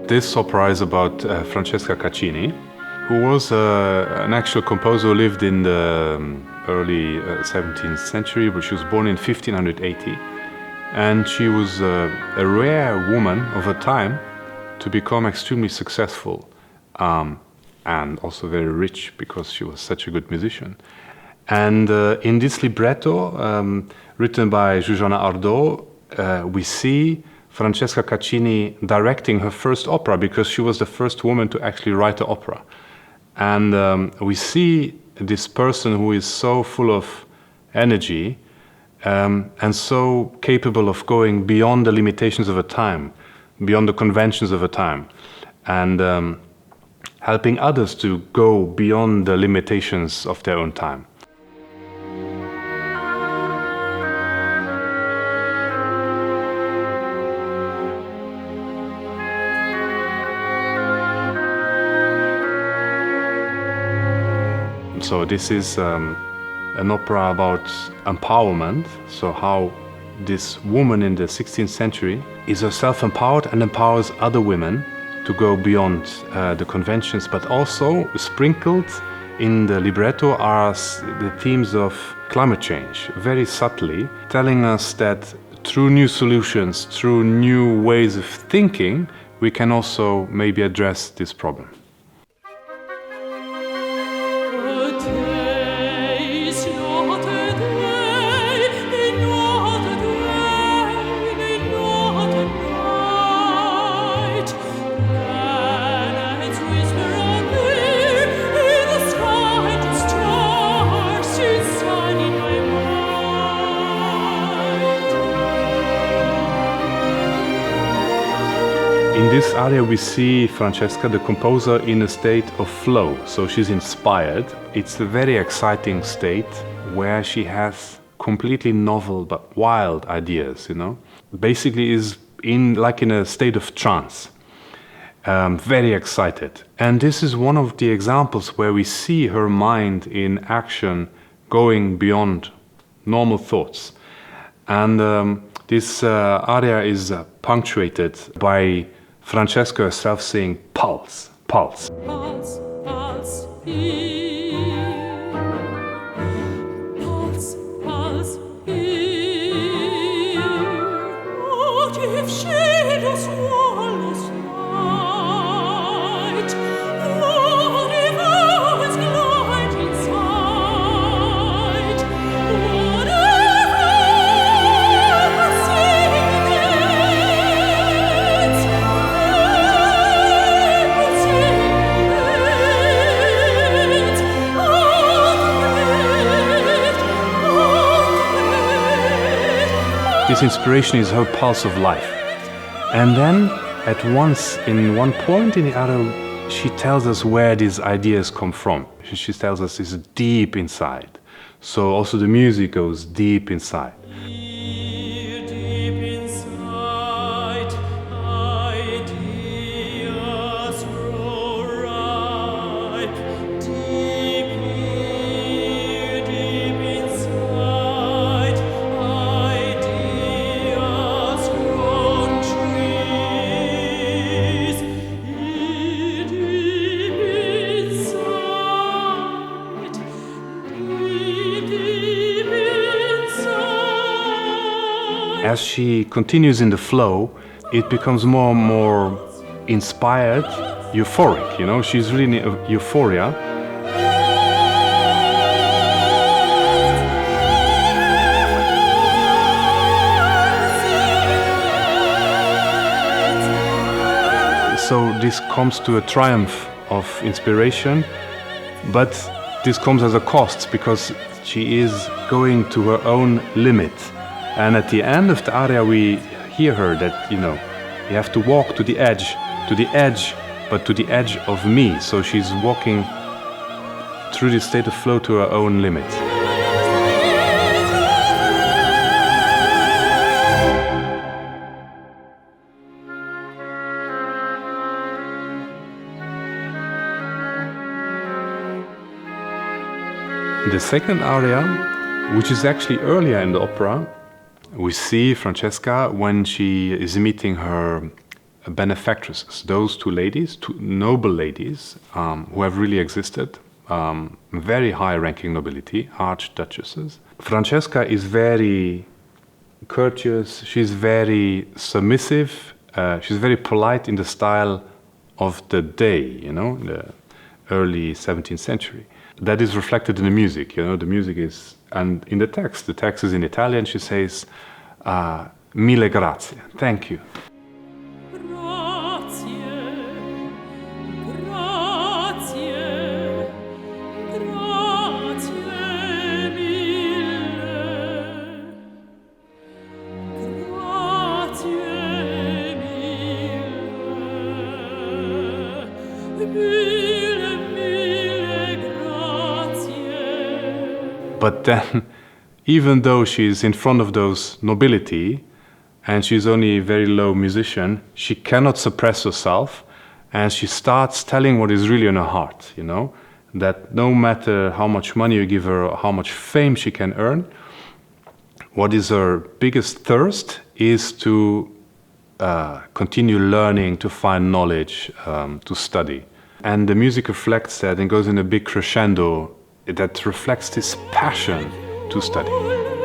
This opera is about Francesca Caccini, who was an actual composer who lived in the early 17th century, but she was born in 1580. And she was a rare woman of her time to become extremely successful and also very rich because she was such a good musician. And in this libretto, written by Zsuzsanna Ardo, we see Francesca Caccini directing her first opera because she was the first woman to actually write an opera. And we see this person who is so full of energy and so capable of going beyond the limitations of a time, beyond the conventions of a time, and helping others to go beyond the limitations of their own time. So this is an opera about empowerment, so how this woman in the 16th century is herself empowered and empowers other women to go beyond the conventions, but also sprinkled in the libretto are the themes of climate change, very subtly, telling us that through new solutions, through new ways of thinking, we can also maybe address this problem. In this aria we see Francesca, the composer, in a state of flow, so she's inspired. It's a very exciting state where she has completely novel but wild ideas, you know. Basically is like in a state of trance, very excited. And this is one of the examples where we see her mind in action going beyond normal thoughts. And this aria is punctuated by Francesca herself saying pulse, pulse. Pulse, pulse, here. Pulse, pulse, here. What if shadows swallows light? What if hours glide in sight? Whatever secrets this inspiration is her pulse of life. And then, at once, in one point in the Ardo, she tells us where these ideas come from. She tells us it's deep inside. So also the music goes deep inside. As she continues in the flow, it becomes more and more inspired, euphoric, you know, she's really in euphoria. So this comes to a triumph of inspiration, but this comes as a cost because she is going to her own limit. And at the end of the aria, we hear her that, you know, you have to walk to the edge, but to the edge of me. So she's walking through this state of flow to her own limit. The second aria, which is actually earlier in the opera, we see Francesca when she is meeting her benefactresses, those two ladies, two noble ladies who have really existed, very high-ranking nobility, archduchesses. Francesca is very courteous, she's very submissive, she's very polite in the style of the day, you know, the early 17th century. That is reflected in the music, you know, the music is, and in the text is in Italian, she says, mille grazie, thank you. But then, even though she's in front of those nobility, and she's only a very low musician, she cannot suppress herself, and she starts telling what is really in her heart, you know, that no matter how much money you give her, or how much fame she can earn, what is her biggest thirst is to continue learning, to find knowledge, to study. And the music reflects that and goes in a big crescendo that reflects this passion to study.